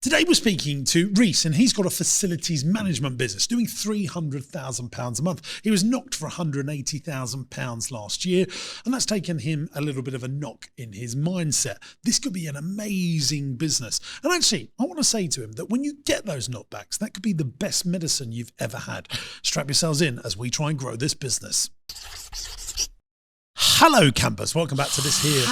Today we're speaking to Rees, and he's got a facilities management business doing £300,000 a month. He was knocked for £180,000 last year, and that's taken him a little bit of a knock in his mindset. This could be an amazing business. And actually, I want to say to him that when you get those knockbacks, that could be the best medicine you've ever had. Strap yourselves in as we try and grow this business. Hello, campers. Welcome back to this here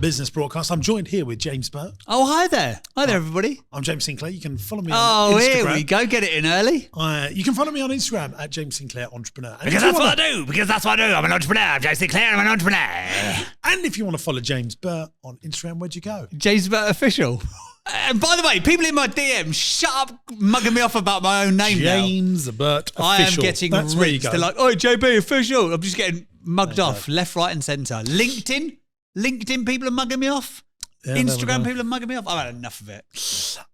business broadcast. I'm joined here with James Burt. Oh, hi there. Hi there, everybody. I'm James Sinclair. You can follow me on Instagram. Here we go. Get it in early. You can follow me on Instagram at James Sinclair Entrepreneur. Because that's what I do. I'm an entrepreneur. I'm James Sinclair. I'm an entrepreneur. And if you want to follow James Burt on Instagram, where'd you go? James Burt Official. And by the way, people in my DM, shut up mugging me off about my own name James Burt Official. I am getting ripped. They're like, oh, JB Official. I'm just getting mugged off left, right and centre. LinkedIn people are mugging me off. Yeah, Instagram people are mugging me off. I've had enough of it.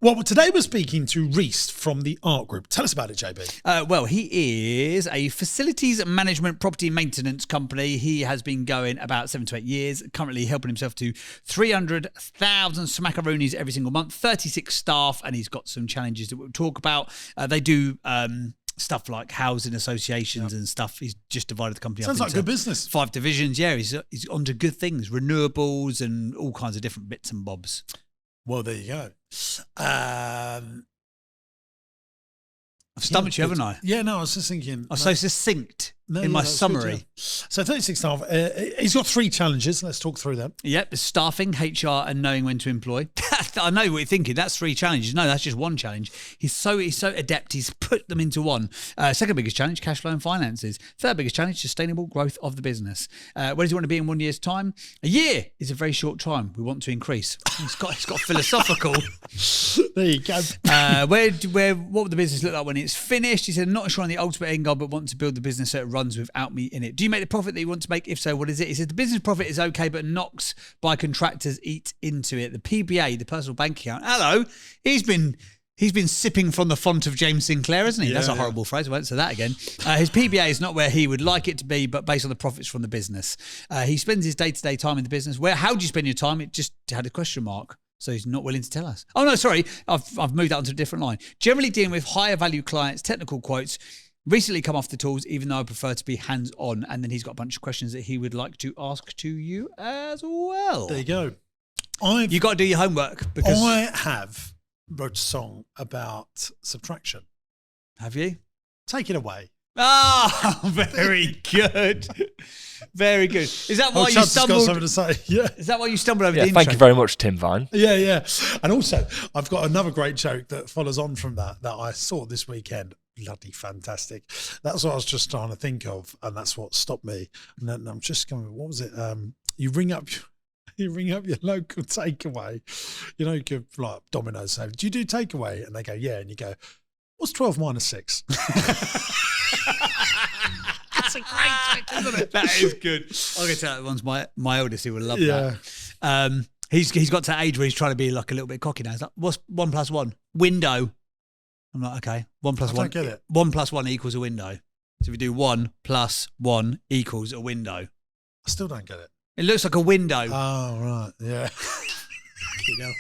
Well, today we're speaking to Rees from the Art Group. Tell us about it, JB. Well, he is a facilities management property maintenance company. He has been going about 7 to 8 years, currently helping himself to 300,000 smackaroonies every single month, 36 staff, and he's got some challenges that we'll talk about. They do stuff like housing associations and stuff. He's just divided the company up into like good business. 5 divisions. Yeah, he's onto good things, renewables and all kinds of different bits and bobs. Well, there you go. I've stumped you, haven't I? Yeah, no, I was just thinking. I was so succinct in my summary. Good, yeah. So 36 staff. He's got 3 challenges. Let's talk through them. Yep, staffing, HR, and knowing when to employ. I know what you're thinking. That's 3 challenges. No, that's just 1 challenge. He's so adept. He's put them into 1. Second biggest challenge, cash flow and finances. Third biggest challenge, sustainable growth of the business. Where does he want to be in 1 year's time? A year is a very short time. We want to increase. He's got philosophical. There you go. What would the business look like when it's finished? He said, not sure on the ultimate end goal, but want to build the business so it runs without me in it. Do you make the profit that you want to make? If so, what is it? He said the business profit is okay, but knocks by contractors eat into it. The PBA, the personal bank account. Hello, he's been sipping from the font of James Sinclair, hasn't he? That's a horrible phrase. I won't say that again. His PBA is not where he would like it to be, but based on the profits from the business. He spends his day-to-day time in the business. How do you spend your time? It just had a question mark. So he's not willing to tell us. Oh, no, sorry. I've moved that onto a different line. Generally dealing with higher value clients, technical quotes, recently come off the tools, even though I prefer to be hands-on. And then he's got a bunch of questions that he would like to ask to you as well. There you go. You got to do your homework. Because I have wrote a song about subtraction. Have you? Take it away. Oh, very good. Very good. Is that why you stumbled? Got something to say. Yeah. Is that why you stumbled over the intro? Thank you very much, Tim Vine. Yeah. And also, I've got another great joke that follows on from that I saw this weekend. Bloody fantastic. That's what I was just trying to think of, and that's what stopped me. And then I'm just going, what was it? You ring up your local takeaway. You know, you could, like Domino's say, do you do takeaway? And they go, yeah. And you go, what's 12 minus 6? That's a great joke, isn't it? That is good. I'm going to tell that one's my eldest. He would love that. He's got to that age where he's trying to be like a little bit cocky now. He's like, what's 1 plus 1? Window. I'm like, okay, 1 plus 1. I don't get it. 1 plus 1 equals a window. So if you do 1 plus 1 equals a window. I still don't get it. It looks like a window. Oh, right. Yeah. You know,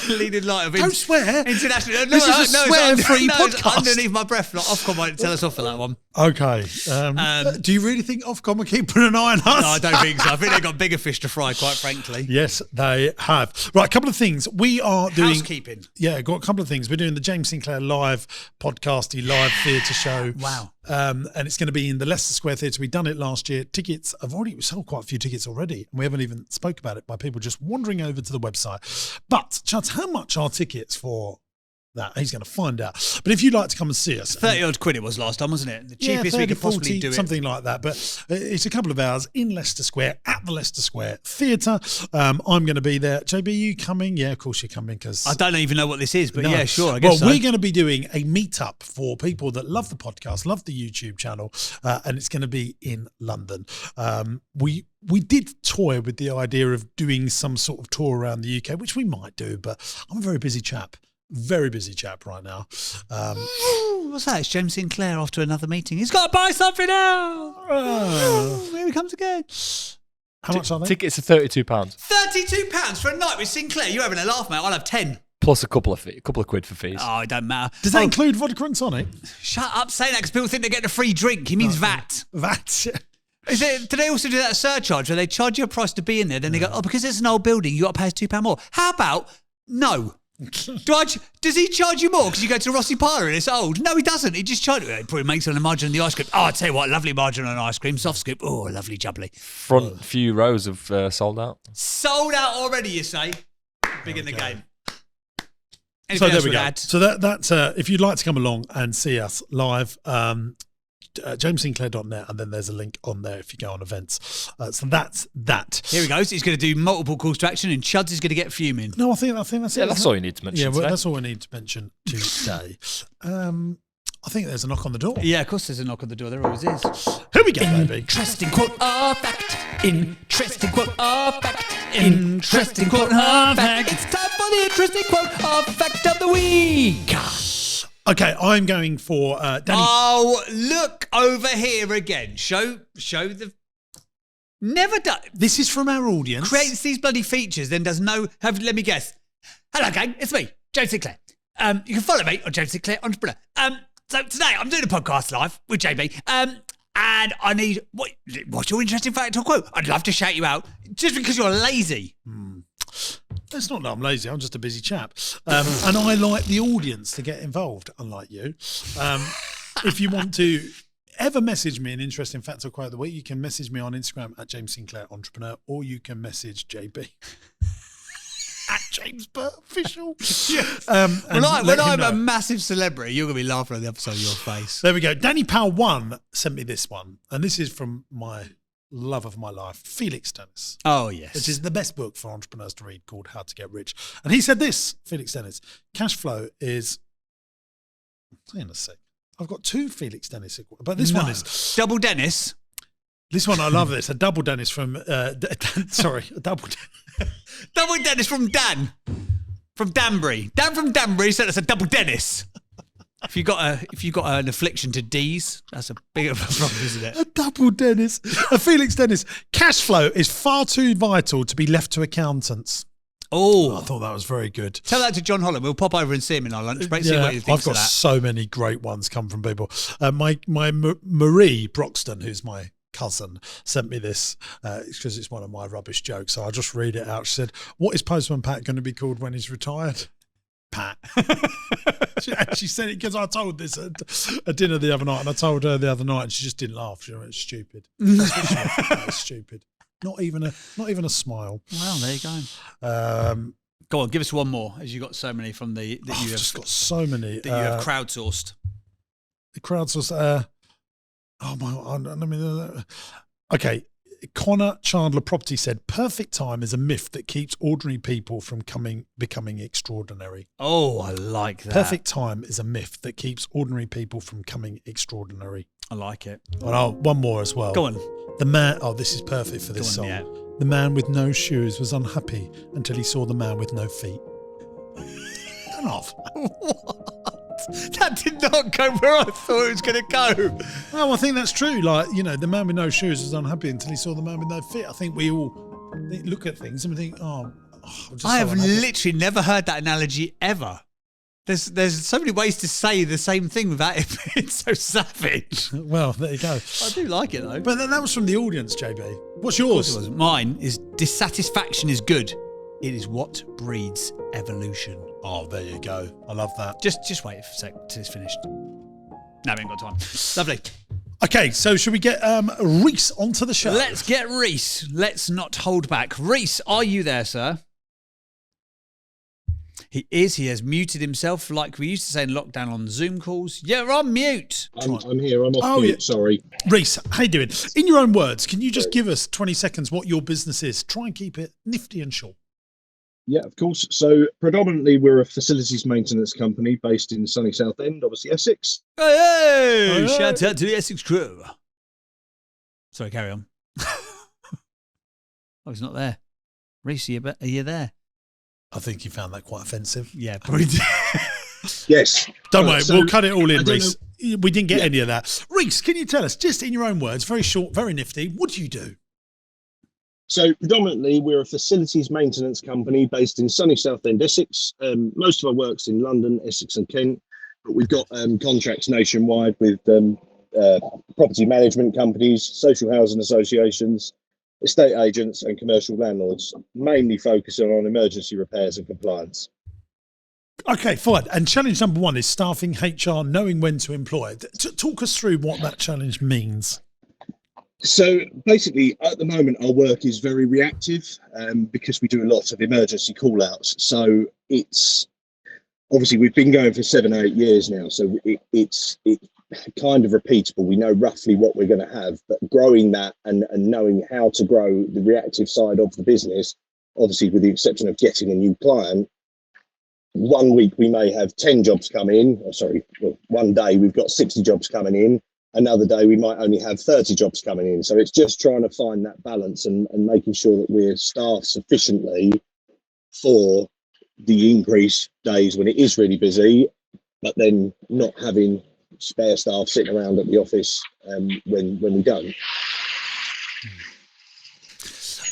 leading light of don't swear. International. This is a swear-free podcast. Underneath my breath, like Ofcom won't tell us off for that one. Okay. Do you really think Ofcom are keeping an eye on us? No, I don't think so. I think they've got bigger fish to fry, quite frankly. Yes, they have. Right, a couple of things. We are doing housekeeping. Yeah, got a couple of things. We're doing the James Sinclair live podcasty live theatre show. Wow. And it's going to be in the Leicester Square Theatre. We've done it last year. Tickets we sold quite a few tickets already, and we haven't even spoke about it by people just wandering over to the website. But Chance, how much are tickets for that? He's going to find out. But if you'd like to come and see us, 30 odd quid it was last time, wasn't it? The cheapest 30, we could possibly 40, do it, something like that. But it's a couple of hours in Leicester Square at the Leicester Square Theatre. I'm going to be there. JB, are you coming? Yeah, of course you're coming, because I don't even know what this is, but yeah, sure. I guess we're going to be doing a meetup for people that love the podcast, love the YouTube channel, and it's going to be in London. We did toy with the idea of doing some sort of tour around the UK, which we might do, but I'm a very busy chap. Very busy chap right now. What's that? It's James Sinclair after another meeting. He's got to buy something now. Here he comes again. How much are they? Tickets are £32. £32 for a night with Sinclair? You're having a laugh, mate. I'll have 10. plus a couple of quid for fees. Oh, it don't matter. Does that include vodka and tonic? Shut up saying that because people think they're getting a free drink. He means VAT. VAT. Do they also do that surcharge where they charge you a price to be in there? Then they go, because it's an old building, you got to pay us £2 more. How about no? Does he charge you more because you go to Rossi and it's old? No, he doesn't. He just charges. He probably makes on the margin on the ice cream. Oh, I tell you what, lovely margin on ice cream, soft scoop. Oh, lovely jubbly. Front few rows have sold out. Sold out already, you say? Big in the game. So Anything there else we we'd go. add? So that's if you'd like to come along and see us live, jamessinclair.net, and then there's a link on there if you go on events. So that's that. Here he goes. He's going to do multiple calls to action, and Chuds is going to get fuming. No, I think that's it. Yeah, that's all you need to mention. Yeah, well, today. that's all we need to mention today. I think there's a knock on the door. Yeah, of course there's a knock on the door. There always is. Here we go, baby. Interesting quote or fact. Interesting quote or fact. Interesting quote or fact. It's time for the interesting quote or fact of the week. Okay, I'm going for Danny. Oh, look over here again. Show the... Never done... This is from our audience. Creates these bloody features, then does no... Let me guess. Hello, gang. It's me, James Sinclair. You can follow me on James Sinclair Entrepreneur. So today I'm doing a podcast live with JB. And I need... What's your interesting fact or quote? I'd love to shout you out just because you're lazy. It's not that I'm lazy. I'm just a busy chap. And I like the audience to get involved, unlike you. If you want to ever message me an interesting fact or quote of the week, you can message me on Instagram at James Sinclair Entrepreneur, or you can message JB at James Burt Official. When I'm a massive celebrity, you're going to be laughing on the other side of your face. There we go. Danny Powell 1 sent me this one, and this is from my love of my life, Felix Dennis. Oh, yes. Which is the best book for entrepreneurs to read, called How to Get Rich. And he said this, Felix Dennis, cash flow is... Hang on a sec. I've got two Felix Dennis, but this one is... Double Dennis. This one, I love this. A double Dennis from... sorry, a double... Double Dennis from Dan. From Danbury. Dan from Danbury said it's a double Dennis. If you got an affliction to D's, that's a big of a problem, isn't it? A double Dennis. A Felix Dennis. Cash flow is far too vital to be left to accountants. Oh, I thought that was very good. Tell that to John Holland. We'll pop over and see him in our lunch break. See Yeah, what he thinks I've got of that. so many great ones come from people. Marie Broxton, who's my cousin, sent me this because it's one of my rubbish jokes. So I'll just read it out. She said, "What is Postman Pat going to be called when he's retired?" Pat. She said it because I told this at a dinner the other night, and I told her the other night, and she just didn't laugh. She went, "It's stupid." That's what she went, "That is stupid." Not even a smile. Well, there you go. Go on, give us one more, as you got so many from the that you have just got so many that you have crowdsourced. The crowdsourced. Oh my! Okay. Connor Chandler Property said, "Perfect time is a myth that keeps ordinary people from becoming extraordinary." Oh, I like that. Perfect time is a myth that keeps ordinary people from becoming extraordinary. I like it. One more as well. Go on. The man. Oh, this is perfect for this song. Yeah. The man with no shoes was unhappy until he saw the man with no feet. Turn off. What? That did not go where I thought it was going to go. Well, I think that's true. Like, the man with no shoes was unhappy until he saw the man with no feet. I think we all look at things and we think, I'm just I so have unhappy. literally never heard that analogy ever. There's so many ways to say the same thing without it being so savage. Well, there you go. I do like it though. But that was from the audience, JB. What's yours? Mine is dissatisfaction is good. It is what breeds evolution. Oh, there you go. I love that. Just wait a sec till it's finished. No, we ain't got time. Lovely. Okay, so should we get Rees onto the show? Let's get Rees. Let's not hold back. Rees, are you there, sir? He is. He has muted himself like we used to say in lockdown on Zoom calls. You're on mute. I'm here. I'm off mute. Yeah. Sorry. Rees, how you doing? In your own words, can you just give us 20 seconds what your business is? Try and keep it nifty and short. Yeah, of course. So predominantly we're a facilities maintenance company based in sunny Southend, obviously Essex. Hey! Shout out to the Essex crew. Sorry, carry on. Oh, he's not there. Rees, are you there? I think you found that quite offensive. Yeah, probably did. Yes. Don't worry, So, we'll cut it all in, I don't Rees. We didn't get any of that. Rees, can you tell us, just in your own words, very short, very nifty, what do you do? So predominantly, we're a facilities maintenance company based in sunny Southend, Essex. Most of our work's in London, Essex, and Kent, but we've got contracts nationwide with property management companies, social housing associations, estate agents, and commercial landlords, mainly focusing on emergency repairs and compliance. Okay, fine. And challenge number one is staffing, HR, knowing when to employ. Talk us through what that challenge means. So basically, at the moment, our work is very reactive because we do a lot of emergency call outs. So it's obviously we've been going for 7 or 8 years now. So it's kind of repeatable. We know roughly what we're going to have, but growing that and knowing how to grow the reactive side of the business, obviously with the exception of getting a new client, 1 week we may have 10 jobs come in, one day we've got 60 jobs coming in. Another day we might only have 30 jobs coming in. So it's just trying to find that balance and making sure that we're staffed sufficiently for the increase days when it is really busy, but then not having spare staff sitting around at the office when we don't.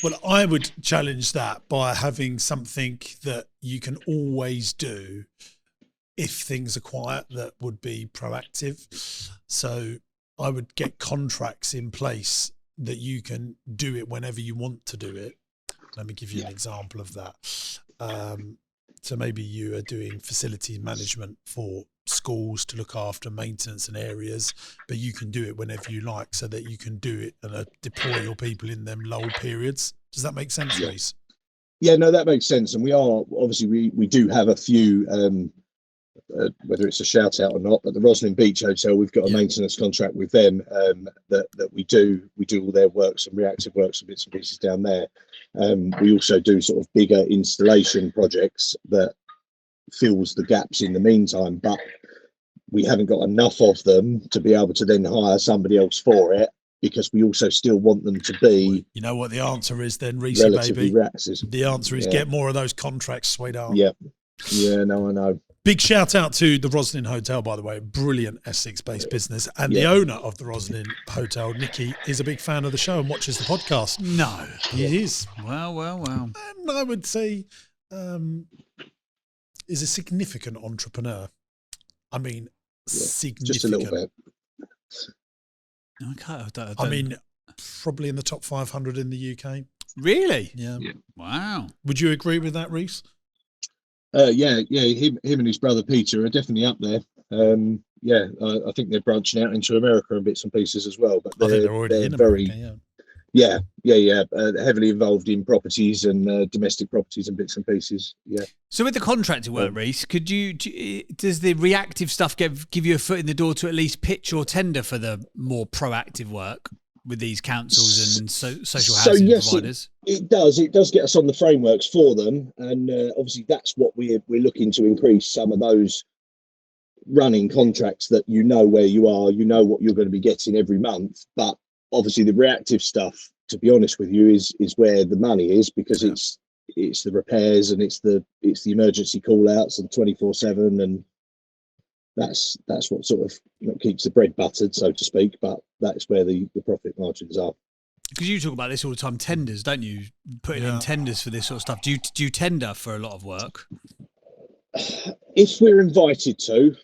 Well, I would challenge that by having something that you can always do if things are quiet that would be proactive. So I would get contracts in place that you can do it whenever you want to do it. Let me give you an example of that. So maybe you are doing facility management for schools to look after maintenance and areas, but you can do it whenever you like so that you can do it and deploy your people in them lull periods. Does that make sense, Rees? Yeah, no, that makes sense. And we are, obviously, we do have a few, whether it's a shout out or not, but the Roslin Beach Hotel, we've got a maintenance contract with them that we do all their works and reactive works and bits and pieces down there. We also do sort of bigger installation projects that fills the gaps in the meantime, but we haven't got enough of them to be able to then hire somebody else for it, because we also still want them to be. You know what the answer is then, Rees, baby? Reactive. The answer is get more of those contracts, sweetheart. Yeah, no, I know. Big shout out to the Roslin Hotel, by the way, brilliant Essex-based business. And the owner of the Roslin Hotel, Nikki, is a big fan of the show and watches the podcast. No. He is. Well. And I would say is a significant entrepreneur. I mean, significant. Just a little bit. Okay. I mean, probably in the top 500 in the UK. Really? Yeah. Wow. Would you agree with that, Rees? Yeah. Him and his brother Peter are definitely up there. I think they're branching out into America and bits and pieces as well. But I think they're already in America. Heavily involved in properties and domestic properties and bits and pieces. Yeah. So with the contractor work, Rees, does the reactive stuff give you a foot in the door to at least pitch or tender for the more proactive work with these councils and social housing providers? It does. It does get us on the frameworks for them, and obviously that's what we're looking to increase some of those running contracts that you know where you are, you know what you're going to be getting every month. But obviously the reactive stuff, to be honest with you, is where the money is, because it's the repairs and it's the emergency call outs and 24/7, and that's what sort of keeps the bread buttered, so to speak. But that's where the profit margins are. Because you talk about this all the time, tenders, don't you? Putting in tenders for this sort of stuff. Do you tender for a lot of work? If we're invited to,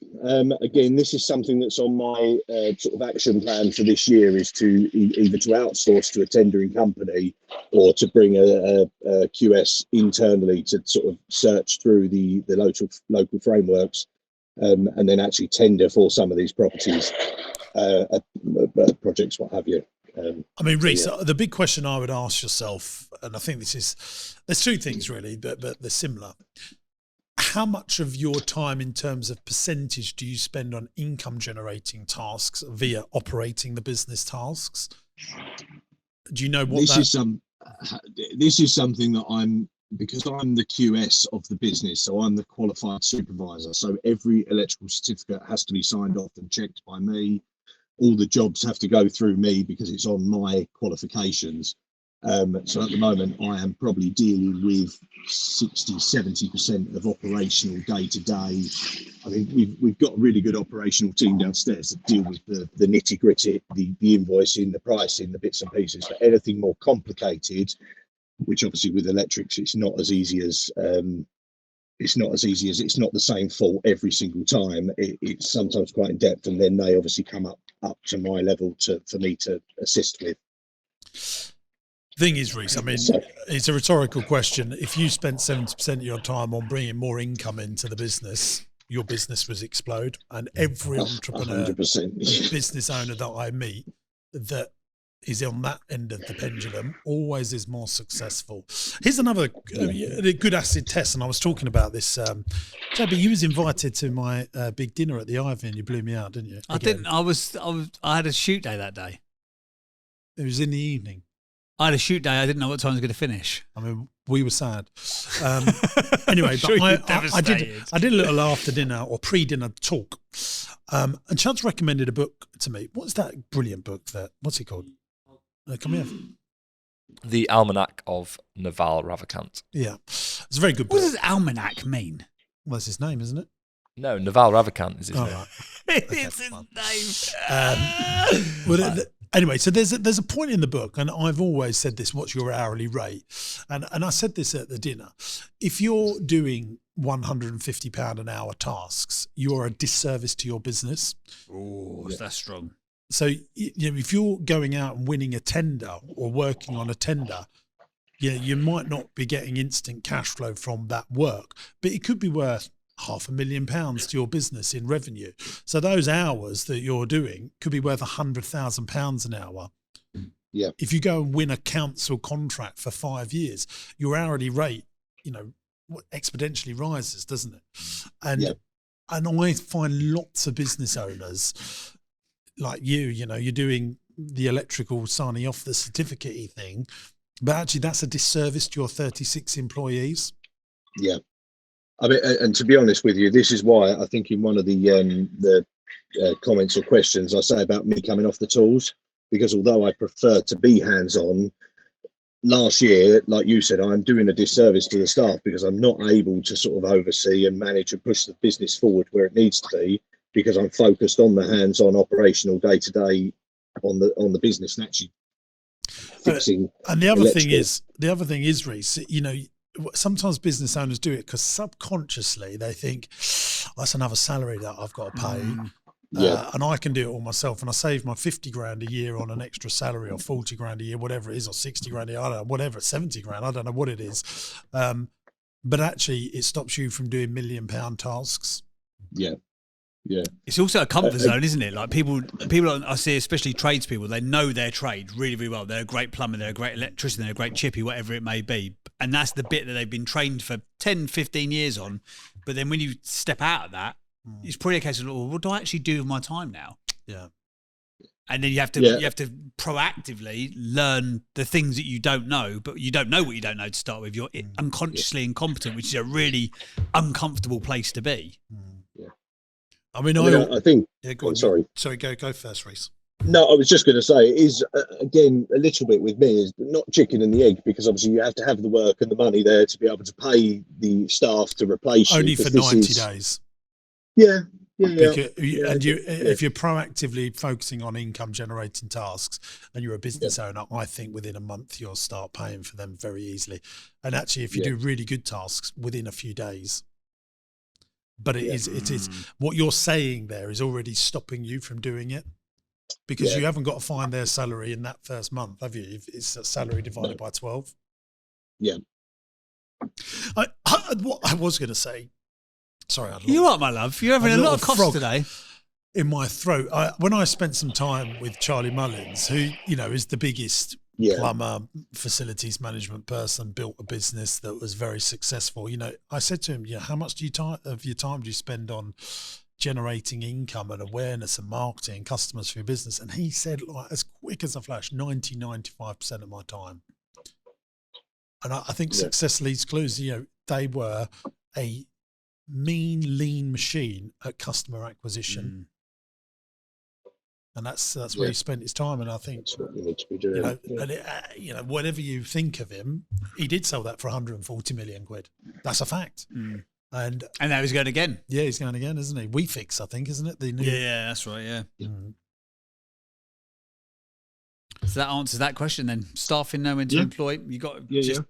again, this is something that's on my sort of action plan for this year, is to either to outsource to a tendering company or to bring a QS internally to sort of search through the local frameworks and then actually tender for some of these properties, projects, what have you. I mean, Rees, the big question I would ask yourself, and I think there's two things really, but they're similar. How much of your time in terms of percentage do you spend on income generating tasks via operating the business tasks? Do you know what this is something that because I'm the QS of the business, so I'm the qualified supervisor. So every electrical certificate has to be signed off and checked by me. All the jobs have to go through me because it's on my qualifications. So at the moment, I am probably dealing with 60-70% of operational day to day. I mean, we've got a really good operational team downstairs that deal with the nitty gritty, the invoicing, the pricing, the bits and pieces. But anything more complicated, which obviously with electrics, it's not as easy as it's not the same fault every single time. It's sometimes quite in depth, and then they obviously come up to my level for me to assist with. Thing is, Rees, I mean, it's a rhetorical question. If you spent 70% of your time on bringing more income into the business, your business would explode. And every entrepreneur, 100%. business owner that I meet that is on that end of the pendulum always is more successful. Here's another good acid test, and I was talking about this. JB, you was invited to my big dinner at the Ivy, and you blew me out, didn't you? I didn't. I had a shoot day that day. It was in the evening. I had a shoot day. I didn't know what time I was going to finish. I mean, we were sad. Anyway, Sure, but I did a little after dinner or pre-dinner talk, and Chud's recommended a book to me. What's that brilliant book? What's it called? Come here. The Almanac of Naval Ravikant. Yeah, it's a very good book. What does almanac mean? Well, that's his name, isn't it? No, Naval Ravikant is his name. Right. It's his name. Anyway, so there's a point in the book, and I've always said this: what's your hourly rate? And I said this at the dinner: if you're doing £150 an hour tasks, you're a disservice to your business. Oh, that's strong. So if you're going out and winning a tender or working on a tender, you might not be getting instant cash flow from that work, but it could be worth £500,000 to your business in revenue. So those hours that you're doing could be worth £100,000 an hour. Yeah. If you go and win a council contract for 5 years, your hourly rate, exponentially rises, doesn't it? And I find lots of business owners like you're doing the electrical signing off the certificate thing, but actually that's a disservice to your 36 employees. Yeah. I mean, and to be honest with you, this is why I think in one of the comments or questions I say about me coming off the tools, because although I prefer to be hands-on, last year, like you said, I'm doing a disservice to the staff because I'm not able to sort of oversee and manage and push the business forward where it needs to be, because I'm focused on the hands-on operational day-to-day on the business and actually fixing. And the other thing is, Rees, sometimes business owners do it because subconsciously they think, that's another salary that I've got to pay. And I can do it all myself. And I save my 50 grand a year on an extra salary, or 40 grand a year, whatever it is, or 60 grand a year, I don't know, whatever, 70 grand, I don't know what it is. But actually it stops you from doing £1 million tasks. Yeah. Yeah. It's also a comfort zone, isn't it? Like people I see, especially tradespeople, they know their trade really, really well. They're a great plumber, they're a great electrician, they're a great chippy, whatever it may be. And that's the bit that they've been trained for 10, 15 years on. But then when you step out of that, it's probably a case of, what do I actually do with my time now? Yeah. And then you have to proactively learn the things that you don't know, but you don't know what you don't know to start with. You're unconsciously incompetent, which is a really uncomfortable place to be. I mean, I think. Yeah, go on. Sorry. Sorry, go first, Rees. No, I was just going to say, it is again a little bit with me is not chicken and the egg, because obviously you have to have the work and the money there to be able to pay the staff to replace you. Only for 90 days. Yeah. If you're proactively focusing on income generating tasks and you're a business owner, I think within a month you'll start paying for them very easily. And actually, if you do really good tasks, within a few days. But it is what you're saying there is already stopping you from doing it, because you haven't got to find their salary in that first month, have you? It's a salary divided by 12. Yeah. What I was going to say, sorry, you are, my love. You're having a lot of coughs today in my throat. When I spent some time with Charlie Mullins, who is the biggest plumber, facilities management person, built a business that was very successful. I said to him, how much of your time do you spend on generating income and awareness and marketing customers for your business? And he said, as quick as a flash, 95% of my time. And I think success leads clues. They were a mean, lean machine at customer acquisition. And that's where he spent his time. And I think that's what you need to be doing. Whatever you think of him, he did sell that for 140 million quid. That's a fact. And now he's going again. Yeah, he's going again, isn't he? WeFix, I think, isn't it? The new... Yeah, that's right. Yeah. So that answers that question then. Staffing, know when to employ. You got just.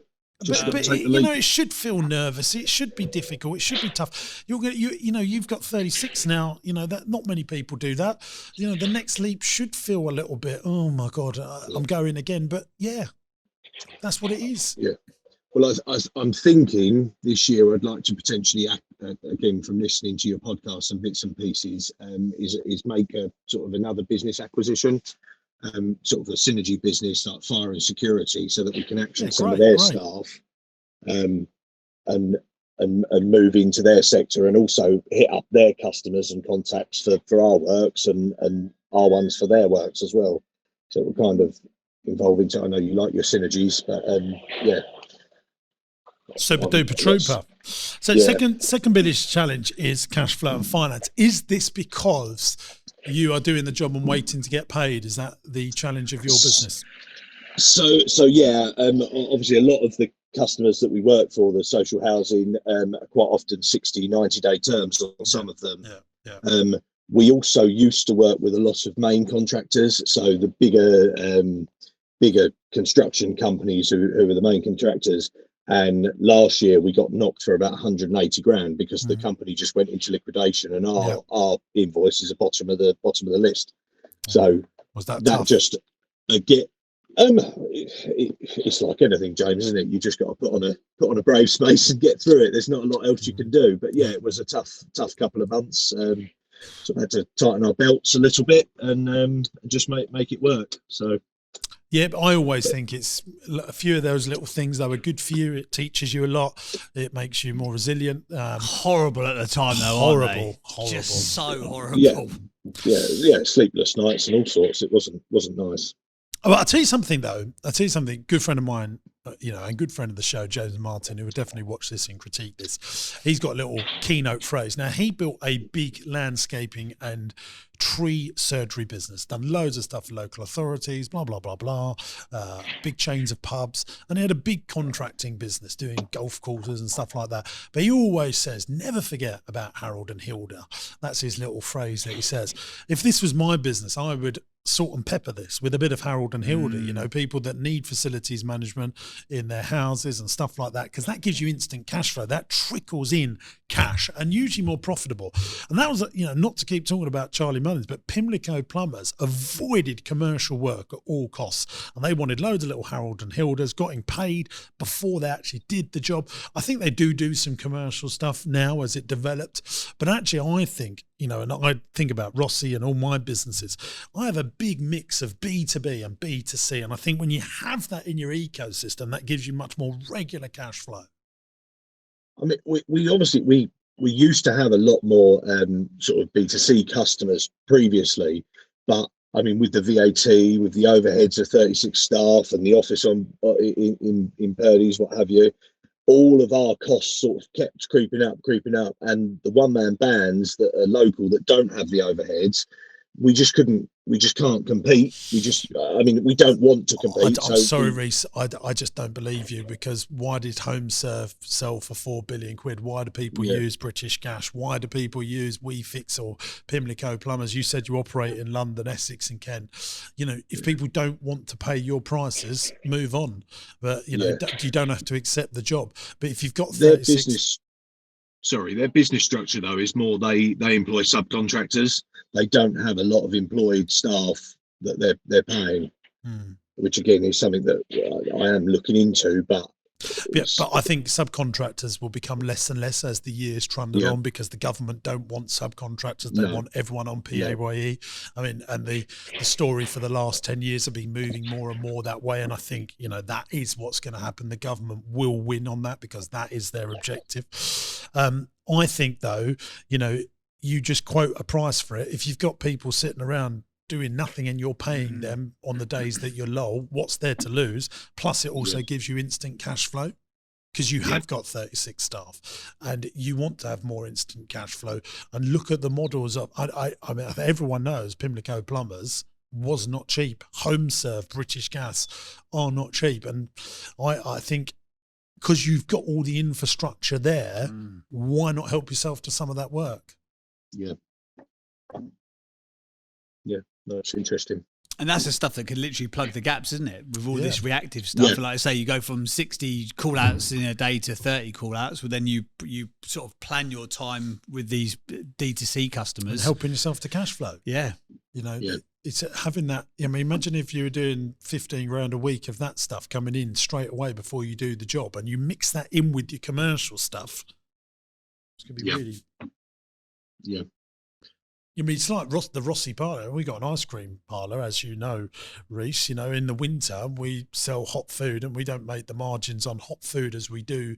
But you know, it should feel nervous. It should be difficult. It should be tough. You've got 36 now. You know that not many people do that. You know, the next leap should feel a little bit. Oh my God, I'm going again. But yeah, that's what it is. Yeah. Well, I'm thinking this year I'd like to potentially, again, from listening to your podcast and bits and pieces, is make a sort of another business acquisition. Sort of a synergy business like fire and security, so that we can access some of their staff, and move into their sector, and also hit up their customers and contacts for our works and our ones for their works as well. So we're kind of involved into. I know you like your synergies, but yeah. Super duper trooper. So second biggest challenge is cash flow and finance. Is this because you are doing the job and waiting to get paid? Is that the challenge of your business? So yeah, obviously a lot of the customers that we work for, the social housing, are quite often 60, 90-day terms on some of them. We also used to work with a lot of main contractors, so the bigger construction companies who are the main contractors. And last year we got knocked for about 180 grand because the company just went into liquidation, and our invoice is the bottom of the list. So was that tough? Just it's like anything, James, isn't it? You just got to put on a brave space and get through it. There's not a lot else you can do. But yeah, it was a tough couple of months. So we had to tighten our belts a little bit and just make it work. So. Yeah, but I always think it's a few of those little things that are good for you. It teaches you a lot. It makes you more resilient. Horrible at the time, though. Horrible. Just so horrible. Yeah. Sleepless nights and all sorts. It wasn't nice. Well, I'll tell you something, though. Good friend of mine, and good friend of the show, James Martin, who would definitely watch this and critique this. He's got a little keynote phrase. Now, he built a big landscaping and tree surgery business, done loads of stuff for local authorities, blah, blah, blah, blah, big chains of pubs. And he had a big contracting business doing golf courses and stuff like that. But he always says, never forget about Harold and Hilda. That's his little phrase that he says. If this was my business, I would salt and pepper this with a bit of Harold and Hilda, people that need facilities management in their houses and stuff like that, because that gives you instant cash flow. That trickles in cash and usually more profitable. And that was, not to keep talking about Charlie Mullins, but Pimlico plumbers avoided commercial work at all costs. And they wanted loads of little Harold and Hildas, getting paid before they actually did the job. I think they do some commercial stuff now as it developed. But actually, I think, and I think about Rossi and all my businesses, I have a big mix of B2B and B2C. And I think when you have that in your ecosystem, that gives you much more regular cash flow. I mean, we obviously used to have a lot more sort of B2C customers previously, but I mean, with the VAT, with the overheads of 36 staff and the office in Purdy's, what have you, all of our costs sort of kept creeping up, and the one-man bands that are local that don't have the overheads, we just can't compete. We don't want to compete. I'm sorry, Rees. I just don't believe you, because why did HomeServe sell for £4 billion? Why do people use British Gas? Why do people use WeFix or Pimlico Plumbers? You said you operate in London, Essex and Kent. If people don't want to pay your prices, move on. But, you don't have to accept the job. But if you've got 36... Their business structure, though, is more they employ subcontractors. They don't have a lot of employed staff that they're paying, which again is something that I am looking into. But I think subcontractors will become less and less as the years trundle on, because the government don't want subcontractors. They want everyone on PAYE. I mean, and the story for the last 10 years have been moving more and more that way. And I think, that is what's going to happen. The government will win on that because that is their objective. I think, though, you just quote a price for it. If you've got people sitting around doing nothing and you're paying them on the days that you're low, what's there to lose? Plus, it also gives you instant cash flow, because you have got 36 staff and you want to have more instant cash flow. And look at the models of, I mean, everyone knows Pimlico Plumbers was not cheap. HomeServe, British Gas are not cheap. And I think, because you've got all the infrastructure there, why not help yourself to some of that work? Yeah, no, it's interesting. And that's the stuff that could literally plug the gaps, isn't it? With all this reactive stuff. Yeah. Like I say, you go from 60 call outs in a day to 30 call outs. Well, then you sort of plan your time with these D2C customers. And helping yourself to cash flow. Yeah. You know, Yeah. it's having that. I mean, imagine if you were doing 15 grand a week of that stuff coming in straight away before you do the job, and you mix that in with your commercial stuff. It's going to be really. Yeah. I mean, it's like the Rossi parlour. We got an ice cream parlour, as you know, Rees. You know, in the winter we sell hot food, and we don't make the margins on hot food as we do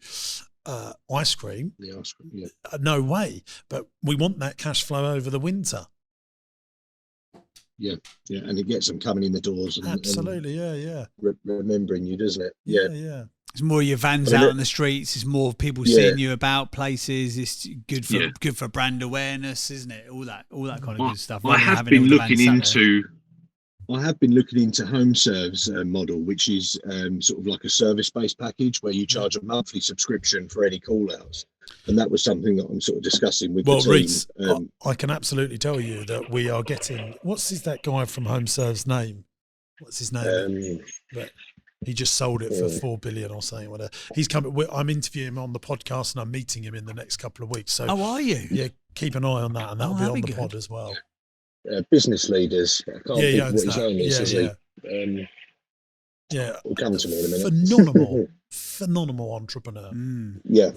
ice cream. The ice cream, yeah. No way. But we want that cash flow over the winter. Yeah, yeah, and it gets them coming in the doors. And, absolutely, yeah. Remembering you, doesn't it? Yeah. It's more your vans out on the streets. It's more people seeing you about places. It's good for brand awareness, isn't it? All that kind of good stuff. I have been looking into home serves model, which is sort of like a service-based package where you charge a monthly subscription for any call-outs, and that was something that I'm sort of discussing with the team. Rees, I can absolutely tell you that we are getting. That guy from Home Serve's name? What's his name? He just sold it for 4 billion or something. Whatever. He's coming. I'm interviewing him on the podcast, and I'm meeting him in the next couple of weeks. So, are you? Yeah, keep an eye on that, and that'll be on the pod as well. Business leaders. I can't think what his name is. Will come to me in a minute. Phenomenal entrepreneur. Yeah.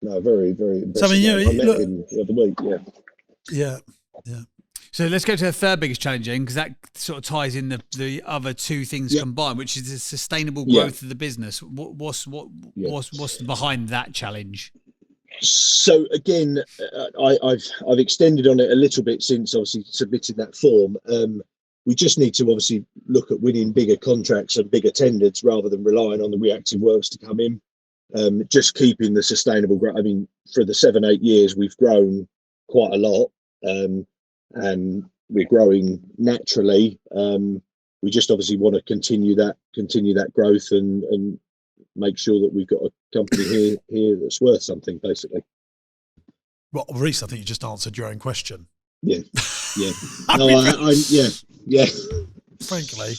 No, very, very impressive. So, I mean, I met him the other week. Yeah. So let's go to the third biggest challenge, because that sort of ties in the other two things combined, which is the sustainable growth of the business. What's behind that challenge? So again, I've extended on it a little bit since obviously submitting that form. We just need to obviously look at winning bigger contracts and bigger tenders rather than relying on the reactive works to come in. Just keeping the sustainable growth. I mean, for the 7-8 years, we've grown quite a lot. And we're growing naturally. We just obviously want to continue that growth and make sure that we've got a company here that's worth something, basically. Well, Rees, I think you just answered your own question. Yeah. Yeah. Frankly,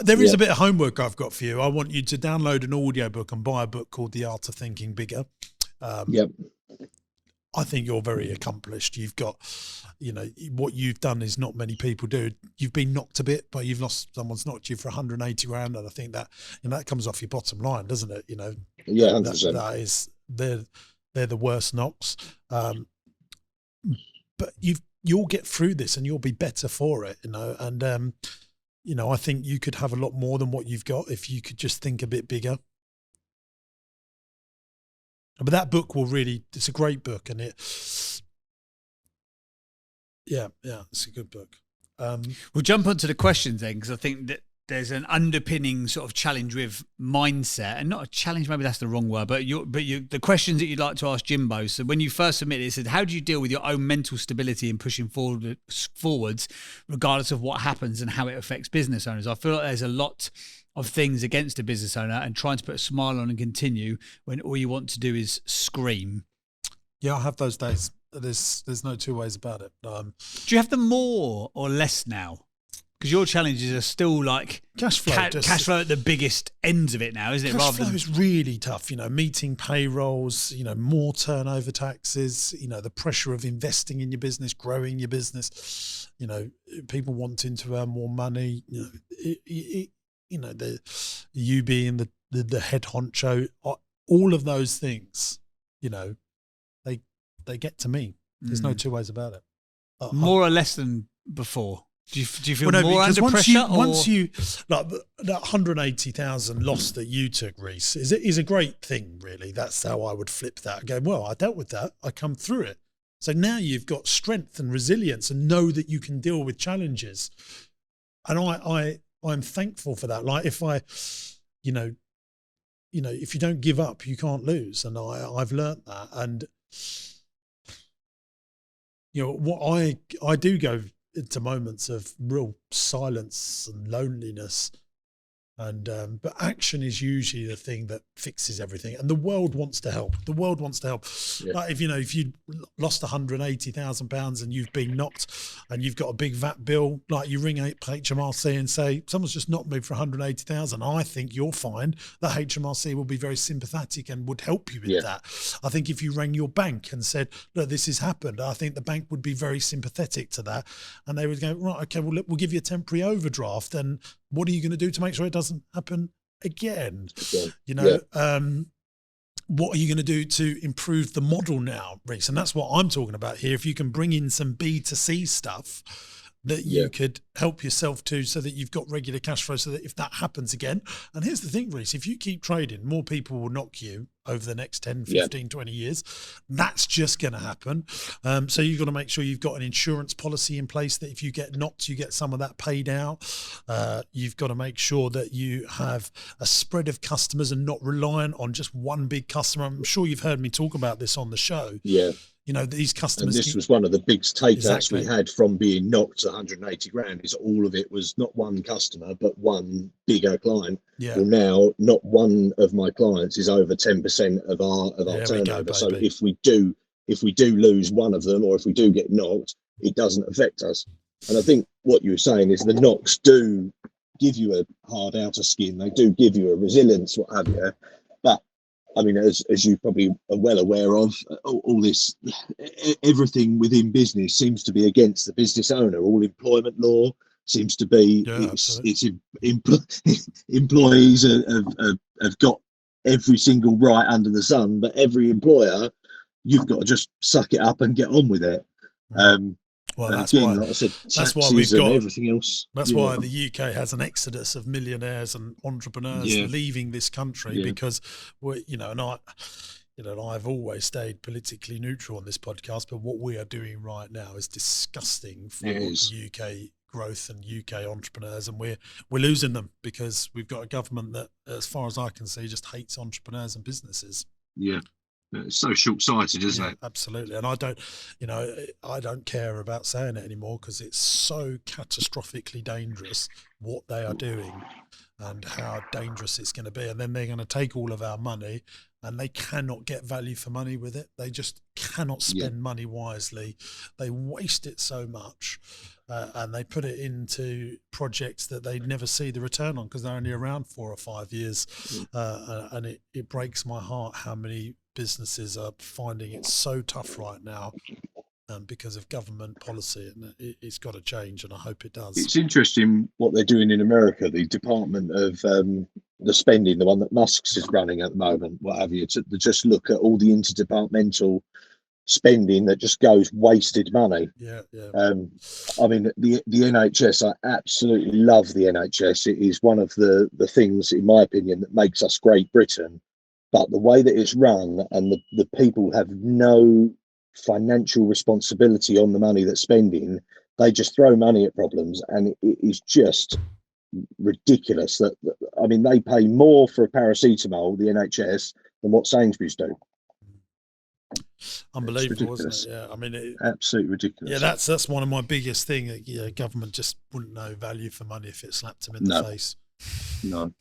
there is a bit of homework I've got for you. I want you to download an audiobook and buy a book called The Art of Thinking Bigger. I think you're very accomplished. You've got, what you've done is not many people do. You've been knocked a bit, but someone's knocked you for 180 grand, and I think that that comes off your bottom line, doesn't it? Yeah, 100%. That is they're the worst knocks. But you'll get through this, and you'll be better for it. And I think you could have a lot more than what you've got if you could just think a bit bigger. But that book it's a great book, and it's a good book. We'll jump onto the questions then, because I think that there's an underpinning sort of challenge with mindset, and not a challenge, maybe that's the wrong word, but the questions that you'd like to ask Jimbo. So when you first submitted it, said, how do you deal with your own mental stability in pushing forwards, regardless of what happens and how it affects business owners? I feel like there's a lot of things against a business owner and trying to put a smile on and continue when all you want to do is scream. Yeah, I have those days. There's no two ways about it. Do you have them more or less now? Because your challenges are still like cash flow. Cash flow at the biggest ends of it now, isn't it? Cash flow is really tough. Meeting payrolls. More turnover taxes. The pressure of investing in your business, growing your business. People wanting to earn more money. You being the head honcho. All of those things. They get to me. There's no two ways about it. More or less than before. Do you feel more under pressure? Once you like that 180,000 loss that you took, Rees, is a great thing. Really, that's how I would flip that. Go, well, I dealt with that. I come through it. So now you've got strength and resilience, and know that you can deal with challenges. And I'm thankful for that. Like if if you don't give up, you can't lose. And I've learnt that. And what I do go into moments of real silence and loneliness, And but action is usually the thing that fixes everything, and the world wants to help. The world wants to help. Yeah. Like if you lost £180,000 and you've been knocked, and you've got a big VAT bill, like you ring HMRC and say someone's just knocked me for 180,000. I think you'll find that HMRC will be very sympathetic and would help you with that. I think if you rang your bank and said, look, this has happened, I think the bank would be very sympathetic to that, and they would go, right, okay, well, look, we'll give you a temporary overdraft, and what are you going to do to make sure it doesn't happen again? What are you going to do to improve the model now, Rees? And that's what I'm talking about here. If you can bring in some B2C stuff that you could help yourself to, so that you've got regular cash flow, so that if that happens again, and here's the thing, Rees, if you keep trading, more people will knock you over the next 10, 15, 20 years. That's just going to happen. So you've got to make sure you've got an insurance policy in place that if you get knocked, you get some of that paid out. You've got to make sure that you have a spread of customers and not reliant on just one big customer. I'm sure you've heard me talk about this on the show. Yeah. These customers. And this was one of the big takeouts we had from being knocked to 180 grand. Is all of it was not one customer, but one bigger client. Yeah. Well, now not one of my clients is over 10% of our turnover. So if we do lose one of them, or if we do get knocked, it doesn't affect us. And I think what you were saying is the knocks do give you a hard outer skin. They do give you a resilience, what have you. But I mean, as you probably are well aware of, all this, everything within business seems to be against the business owner. All employment law seems to be, employees have got every single right under the sun, but every employer, you've got to just suck it up and get on with it. Well, that's again, why, like I said, that's why we've got everything else. That's why the UK has an exodus of millionaires and entrepreneurs leaving this country, because I've always stayed politically neutral on this podcast, but what we are doing right now is disgusting for UK growth and UK entrepreneurs, and we're losing them because we've got a government that, as far as I can see, just hates entrepreneurs and businesses. Yeah. It's so short-sighted, isn't it? Absolutely. And I don't care about saying it anymore, because it's so catastrophically dangerous what they are doing and how dangerous it's going to be. And then they're going to take all of our money, and they cannot get value for money with it. They just cannot spend money wisely. They waste it so much, and they put it into projects that they never see the return on, because they're only around 4 or 5 years. And it breaks my heart how many businesses are finding it so tough right now because of government policy, and it's got to change, and I hope it does. It's interesting what they're doing in America, the Department of the Spending, the one that Musk's is running at the moment, what have you, to just look at all the interdepartmental spending that just goes wasted money. I mean, the NHS, I absolutely love the NHS. It is one of the things, in my opinion, that makes us Great Britain. But the way that it's run, and the people have no financial responsibility on the money that's spending, they just throw money at problems, and it is just ridiculous. That I mean, they pay more for a paracetamol, the NHS, than what Sainsbury's do. Unbelievable, isn't it? Yeah, I mean, absolutely ridiculous. Yeah, that's one of my biggest thing. Government just wouldn't know value for money if it slapped them in the face. No.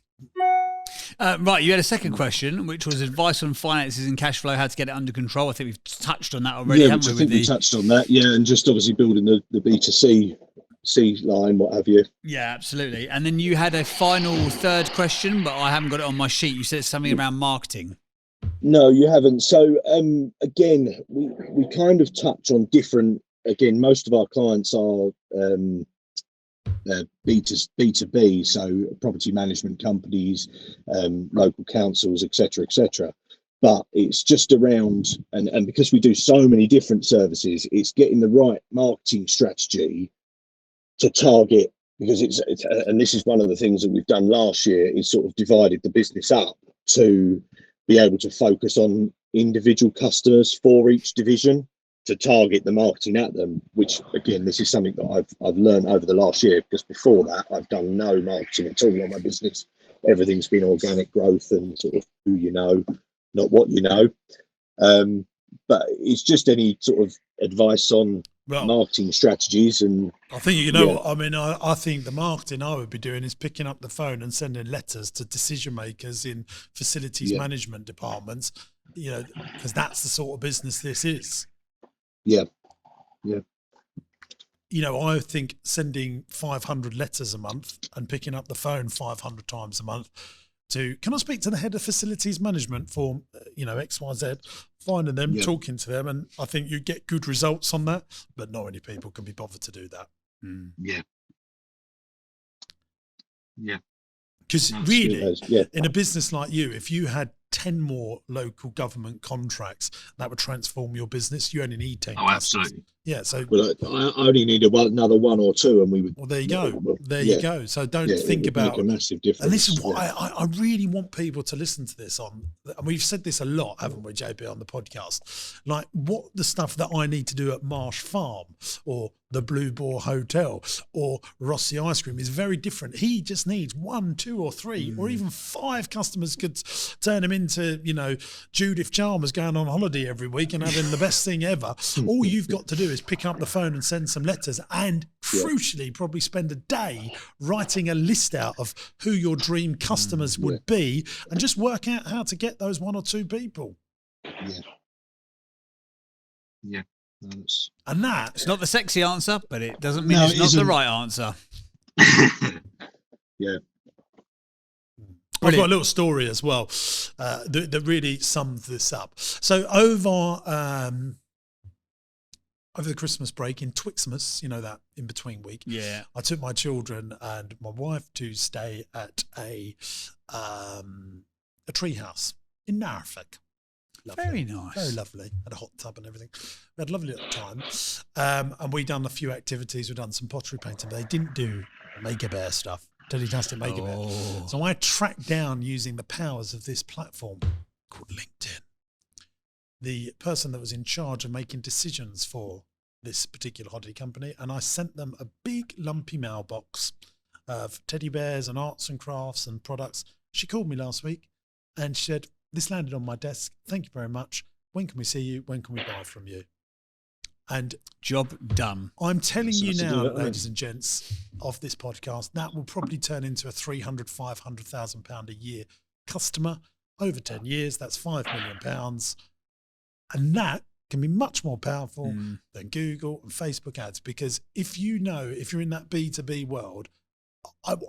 Right, you had a second question, which was advice on finances and cash flow, how to get it under control. I think we've touched on that already, haven't we? I think we touched on that, and just obviously building the B2C line, what have you. Yeah, absolutely. And then you had a final third question, but I haven't got it on my sheet. You said something around marketing. No, you haven't. So again, we kind of touch on different. Again, most of our clients are B2B, so property management companies, local councils, etc., etc. But it's just around, and because we do so many different services, it's getting the right marketing strategy to target. Because it's and this is one of the things that we've done last year, is sort of divided the business up to be able to focus on individual customers for each division, to target the marketing at them, which again, this is something that I've learned over the last year, because before that I've done no marketing at all on my business. Everything's been organic growth and sort of who you know, not what you know. But it's just any sort of advice on Well, marketing strategies. And I think what I mean. I think the marketing I would be doing is picking up the phone and sending letters to decision makers in facilities management departments. Because that's the sort of business this is. Yeah. I think sending 500 letters a month and picking up the phone 500 times a month can I speak to the head of facilities management for, XYZ, finding them, talking to them, and I think you get good results on that, but not many people can be bothered to do that. Yeah. Because really, in a business like you, if you had 10 more local government contracts, that would transform your business. You only need 10. Oh, absolutely. Yeah. So, I only need another one or two, and we would. Well, there you go. You go. So don't think about make a massive difference. And this is what I really want people to listen to this on. And we've said this a lot, haven't we, JP, on the podcast? Like, what the stuff that I need to do at Marsh Farm or the Blue Boar Hotel or Rossi Ice Cream is very different. He just needs 1, 2 or 3 or even 5 customers could turn him into, Judith Chalmers going on holiday every week and having the best thing ever. All you've got to do is pick up the phone and send some letters and crucially probably spend a day writing a list out of who your dream customers would be and just work out how to get those 1 or 2 people. And it's not the sexy answer, but it doesn't mean it's not the right answer. I've got a little story as well that really sums this up. So over the Christmas break in Twixmas, that in between week, I took my children and my wife to stay at a tree house in Norfolk. Lovely. Very nice. Very lovely. Had a hot tub and everything. We had a lovely little time. And we done a few activities. We've done some pottery painting, but they didn't do Make a Bear stuff. Fantastic Make a Bear. So I tracked down, using the powers of this platform called LinkedIn, the person that was in charge of making decisions for this particular holiday company, and I sent them a big lumpy mailbox of teddy bears and arts and crafts and products. She called me last week and she said, "This landed on my desk. Thank you very much. When can we see you? When can we buy from you?" And job done. I'm telling you now, ladies and gents of this podcast, that will probably turn into a £300,000, £500,000 a year customer over 10 years. That's £5 million. And that can be much more powerful than Google and Facebook ads, because if you're in that B2B world,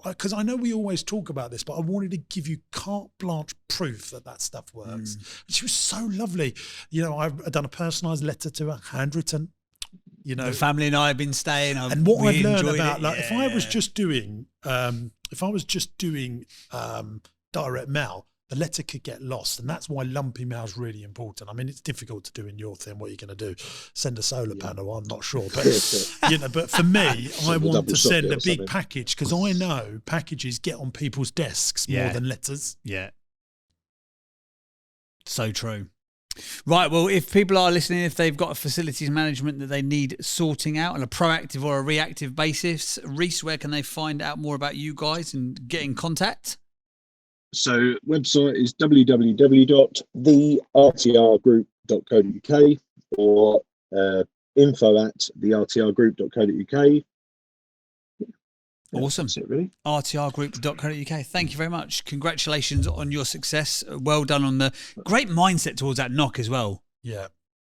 because I know we always talk about this, but I wanted to give you carte blanche proof that stuff works. She was so lovely. I've done a personalised letter to her, handwritten. The family and I have been staying. And what I've learned about, if I was just doing direct mail, the letter could get lost, and that's why lumpy mail is really important. I mean, it's difficult to do in your thing. What are you going to do? Send a solar panel? I'm not sure, but but for me, I want to send a big package, because I know packages get on people's desks more than letters. Yeah, so true. Right, well, if people are listening, if they've got a facilities management that they need sorting out on a proactive or a reactive basis, Rees, where can they find out more about you guys and get in contact? So website is www.thertrgroup.co.uk or info@thertrgroup.co.uk. Awesome. That's it, really. rtrgroup.co.uk. Thank you very much. Congratulations on your success. Well done on the great mindset towards that knock as well. Yeah.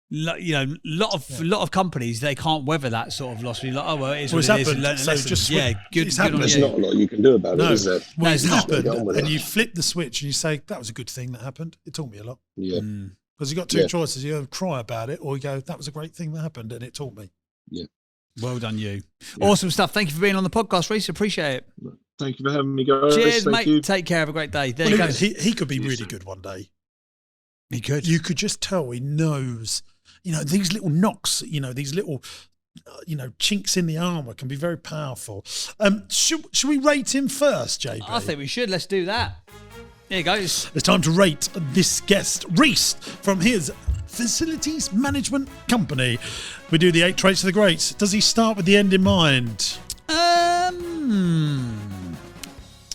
Lot of companies, they can't weather that sort of loss. You're like, oh well, it's what it is. Good. It's good on There's you. not a lot you can do about it, is there? Well, it's not. happened, and you flip the switch and you say, "That was a good thing that happened." It taught me a lot. Yeah. Because you've got two choices: you either cry about it, or you go, "That was a great thing that happened, and it taught me." Yeah. Well done, you. Yeah. Awesome stuff. Thank you for being on the podcast, Rees. Appreciate it. Thank you for having me, guys. Cheers, Thank mate. you. Take care. Have a great day. There you go. He could be really good one day. He could. You could just tell he knows. These little knocks, these little, chinks in the armour can be very powerful. Should we rate him first, JB? I think we should. Let's do that. There you go. It's time to rate this guest, Rees, from his facilities management company. We do the 8 traits of the greats. Does he start with the end in mind?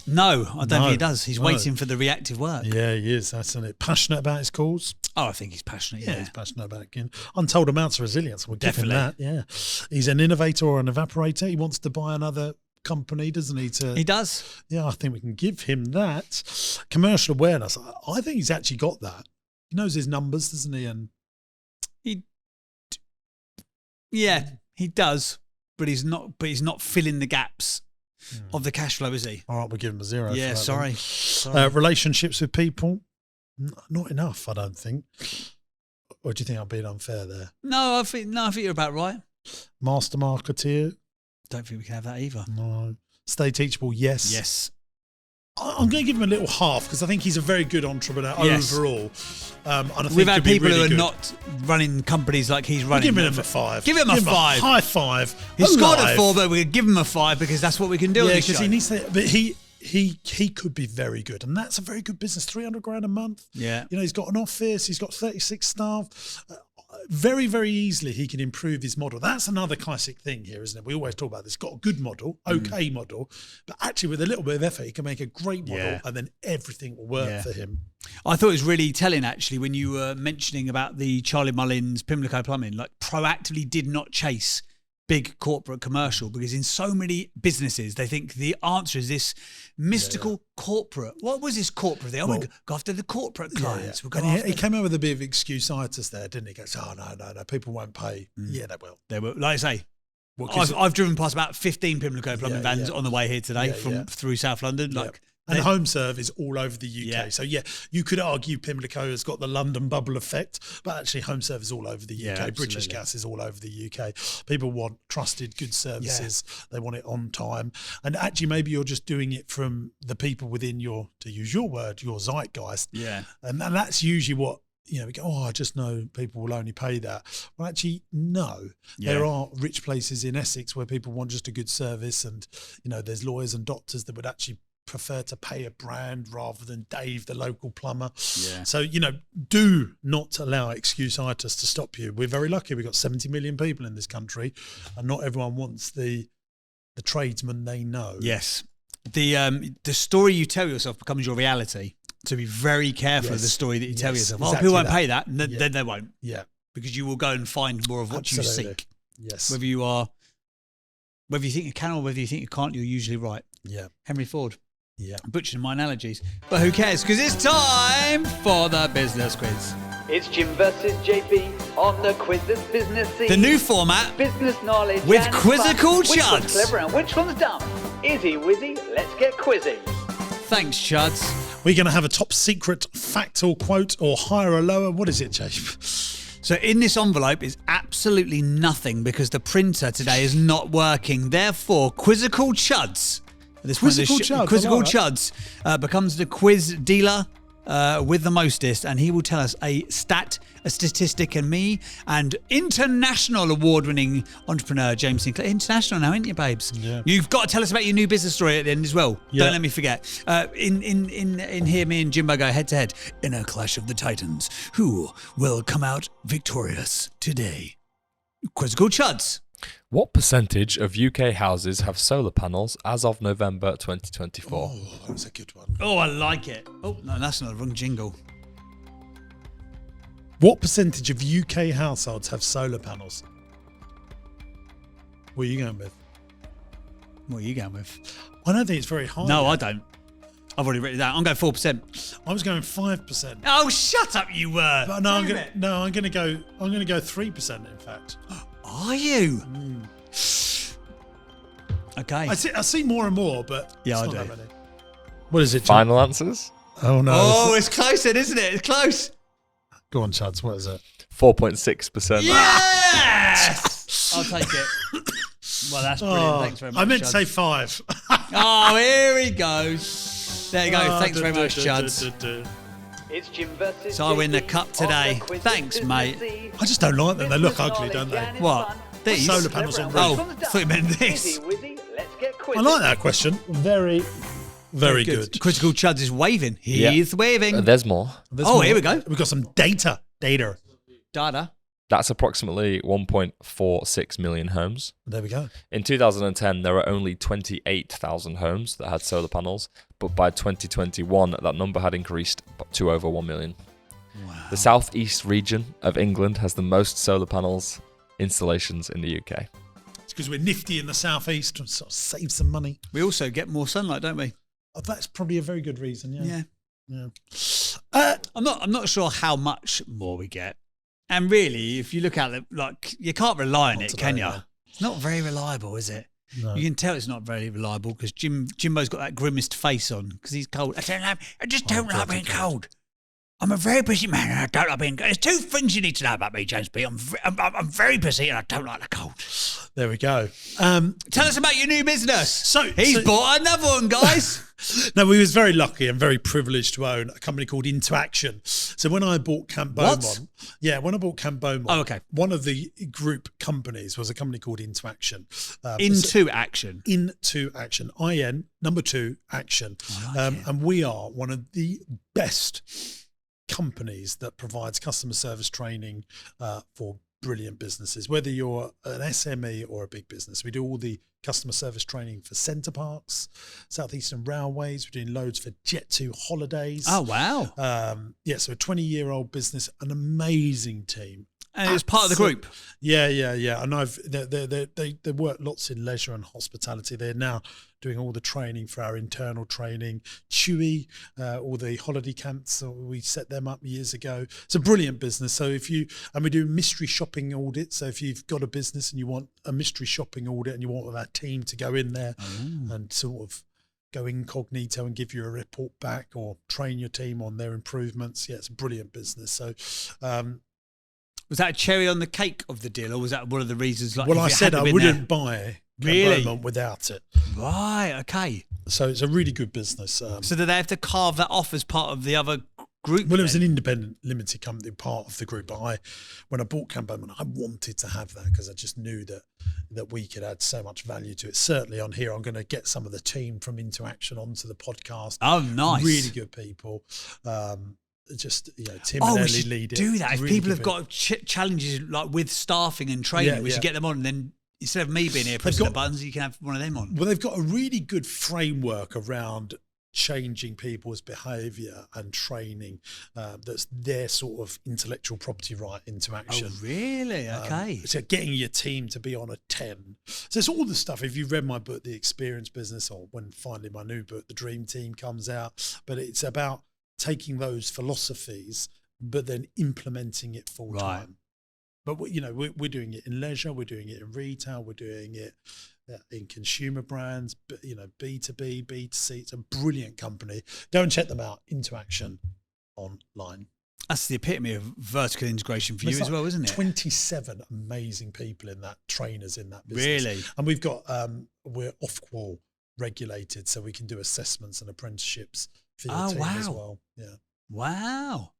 No, I don't think he does. He's waiting for the reactive work. Yeah, he is. That's it. Passionate about his cause. Oh, I think he's passionate. Yeah, He's passionate about it. Untold amounts of resilience. We'll give him that. Definitely. Yeah, he's an innovator or an evaporator. He wants to buy another company, doesn't he? he does. Yeah, I think we can give him that. Commercial awareness. I think he's actually got that. He knows his numbers, doesn't he? And Yeah, he does, but he's not. But he's not filling the gaps of the cash flow, is he? all right, we'll give him a 0. Yeah, for that sorry. then. Relationships with people, not enough, I don't think. Or do you think I'm being unfair there? No, I think you're about right. Master marketeer, Don't think we can have that either. no. Stay teachable, yes. Yes. I'm going to give him a little half because I think he's a very good entrepreneur Yes. overall. And I think We've had he'll be people really who are good. not running companies like he's running. Give him a 5. Give him a 5. High 5. He scored Alive. a 4, but we give him a 5 because that's what we can do. Yeah, on this because show. he needs to. But he could be very good, and that's a very good business. 300 grand a month. Yeah. You know, he's got an office. He's got 36 staff. Very, very easily he can improve his model. That's another classic thing here, isn't it? We always talk about this. Got a good model, okay model, but actually with a little bit of effort, he can make a great model, Yeah. and then everything will work Yeah. for him. I thought it was really telling actually when you were mentioning about the Charlie Mullins Pimlico Plumbing, like proactively did not chase big corporate commercial because in so many businesses they think the answer is this mystical corporate. What was this corporate thing? Oh, we go after the corporate clients. We'll go And after he came out with a bit of excusitis there, didn't he? He goes, oh, no, people won't pay. Yeah, they will. They were, like I say, Well, 'cause I've driven past about 15 Pimlico Plumbing Yeah, vans yeah. on the way here today Yeah, from yeah. through South London. Yeah. Like And home serve is all over the UK. Yeah. So, yeah, you could argue Pimlico has got the London bubble effect, but actually home serve is all over the UK. Yeah, British absolutely. Gas is all over the UK. People want trusted, good services. They want it on time. And actually, maybe you're just doing it from the people within your, to use your word, your zeitgeist. Yeah. And that's usually what, you know, we go, oh, I just know people will only pay that. Well, actually, no. Yeah. There are rich places in Essex where people want just a good service. And, you know, there's lawyers and doctors that would actually prefer to pay a brand rather than Dave, the local plumber. Yeah. So, you know, do not allow excusitis to stop you. We're very lucky. We've got 70 million people in this country and not everyone wants the tradesman they know. Yes. The story you tell yourself becomes your reality. So be very careful of the Yes. story that you tell Yes, yourself. Oh, exactly people won't that. pay that. Yeah. Then they won't, Yeah. because you will go and find more of what you Absolutely. seek. Yes. Whether you think you can or whether you think you can't, you're usually right. Yeah. Henry Ford. Yeah. Butchering my analogies. But who cares? Because it's time for the business quiz. It's Jim versus JB on the quiz that's businessy. The new format. business knowledge With and quizzical fun. Which one's chuds. clever and which one's dumb? Izzy Wizzy, let's get quizzy. Thanks, Chuds. We're going to have a top secret fact or quote or higher or lower. What is it, Jabe? So in this envelope is absolutely nothing because the printer today is not working. Therefore, Quizzical Chuds. At this point, Quizzical Chuds, I Quizzical like that. Chuds becomes the quiz dealer with the mostest, and he will tell us a stat, a statistic, and me and international award-winning entrepreneur James Sinclair. International now, ain't you, babes? Yeah. You've got to tell us about your new business story at the end as well. Yeah. Don't let me forget. In here, me and Jimbo go head to head in a clash of the titans. Who will come out victorious today? Quizzical Chuds. What percentage of UK houses have solar panels as of November 2024? Oh, that was a good one. Oh, I like it. Oh, no, that's not the wrong jingle. What percentage of UK households have solar panels? What are you going with? What are you going with? I don't think it's very high. No, I don't. I've already written it down. I'm going 4%. I was going 5%. Oh, shut up, you were. But no, I'm going to go 3%. In fact, Are you? Okay. I see more and more, but Yeah, it's I not do. that many. What is it? Jim? Final answers? Oh no! Oh, it's close then, isn't it? It's close. Go on, Chuds. What is it? 4.6%. Yes! I'll take it. Well, that's brilliant. Thanks very much. I meant to Chuds. say 5. Oh, here he goes. There you go. Thanks very much, Chuds. It's Jim versus So I win the JB cup on today. the quiz Thanks, that's mate. businessy. I just don't like them. They look Business ugly, don't knowledge they? and What? fun. These? Solar panels on Clever and roof. Oh, which one's I thought you dumb? meant this. Izzy Wizzy, let's get quizzy. I like that question. Very, very good. Quizzical Chuds is waving. He's waving. There's more. There's Oh, more. here we go. We've got some data. Dada. That's approximately 1.46 million homes. There we go. In 2010, there were only 28,000 homes that had solar panels, but by 2021, that number had increased to over 1 million. The southeast region of England has the most solar panels installations in the UK. It's because we're nifty in the southeast and sort of save some money. We also get more sunlight, don't we? Oh, that's probably a very good reason. Yeah. I'm not sure how much more we get. And really, if you look at it, like, you can't rely on Not it, today, can you? yeah. It's not very reliable, is it? No. You can tell it's not very reliable because Jimbo's got that grimmest face on because he's cold. I just don't like being cold. I'm a very busy man and I don't like being cold. There's two things you need to know about me, James B. I'm very busy and I don't like the cold. There we go. Tell us about your new business. He's bought another one, guys. No, we was very lucky and very privileged to own a company called Interaction. So when I bought Camp Beaumont, one of the group companies was a company called Interaction. Into Action. Into Action. IN, number 2, Action. And we are one of the best companies that provides customer service training for brilliant businesses, whether you're an SME or a big business. We do all the customer service training for Centre Parks, Southeastern Railways. We're doing loads for Jet2 holidays. Oh, wow. So a 20-year-old business, an amazing team. And it's part of the group. Yeah. And they work lots in leisure and hospitality. They're now doing all the training for our internal training. Chewy, all the holiday camps, we set them up years ago. It's a brilliant business. So we do mystery shopping audits. So if you've got a business and you want a mystery shopping audit and you want our team to go in there and sort of go incognito and give you a report back or train your team on their improvements. Yeah, it's a brilliant business. So, was that a cherry on the cake of the deal, or was that one of the reasons? Like, well, I said I wouldn't buy Beaumont without it. Right. Okay. So it's a really good business. So did they have to carve that off as part of the other group? Well, it was an independent limited company, part of the group. But when I bought Camp Beaumont, I wanted to have that because I just knew that we could add so much value to it. Certainly on here, I'm going to get some of the team from Interaction onto the podcast. Oh, nice! Really good people. Tim and Ellie lead it. Do that. If really people have got challenges like with staffing and training, we should get them on. And then instead of me being here pressing the buttons, you can have one of them on. Well, they've got a really good framework around changing people's behaviour and training. That's their sort of intellectual property right into action. Oh, really? Okay. So getting your team to be on a 10. So it's all the stuff. If you've read my book, The Experience Business, or when finally my new book, The Dream Team, comes out, but it's about taking those philosophies, but then implementing it full time. But we're doing it in leisure, we're doing it in retail, we're doing it in consumer brands, but B2B, B2C. It's a brilliant company. Go and check them out. Interaction online. That's the epitome of vertical integration for you as well, isn't it? 27 amazing people in that, trainers in that business. Really? And we've got we're Ofqual regulated, so we can do assessments and apprenticeships for your team as well. Yeah. Wow.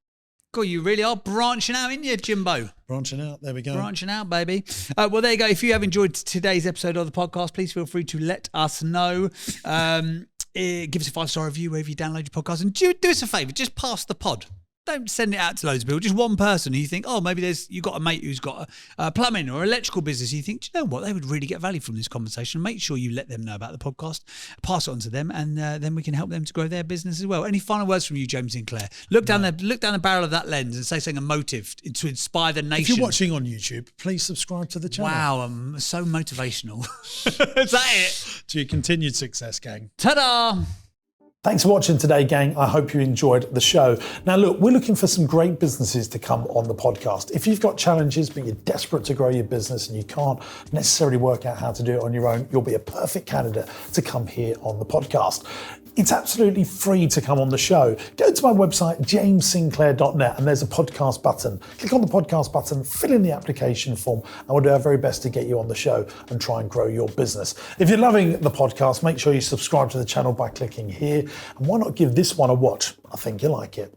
God, you really are branching out, aren't you, Jimbo? Branching out. There we go. Branching out, baby. Well, there you go. If you have enjoyed today's episode of the podcast, please feel free to let us know. Give us a 5-star review wherever you download your podcast. And do us a favour, just pass the pod. Don't send it out to loads of people. Just one person who you think, maybe you got a mate who's got a plumbing or electrical business. You think, do you know what? They would really get value from this conversation. Make sure you let them know about the podcast. Pass it on to them, and then we can help them to grow their business as well. Any final words from you, James Sinclair? Look down the barrel of that lens and say something emotive to inspire the nation. If you're watching on YouTube, please subscribe to the channel. Wow, I'm so motivational. Is that it? To your continued success, gang. Ta-da! Thanks for watching today, gang. I hope you enjoyed the show. Now, look, we're looking for some great businesses to come on the podcast. If you've got challenges, but you're desperate to grow your business and you can't necessarily work out how to do it on your own, you'll be a perfect candidate to come here on the podcast. It's absolutely free to come on the show. Go to my website, jamessinclair.net, and there's a podcast button. Click on the podcast button, fill in the application form, and we'll do our very best to get you on the show and try and grow your business. If you're loving the podcast, make sure you subscribe to the channel by clicking here. And why not give this one a watch? I think you'll like it.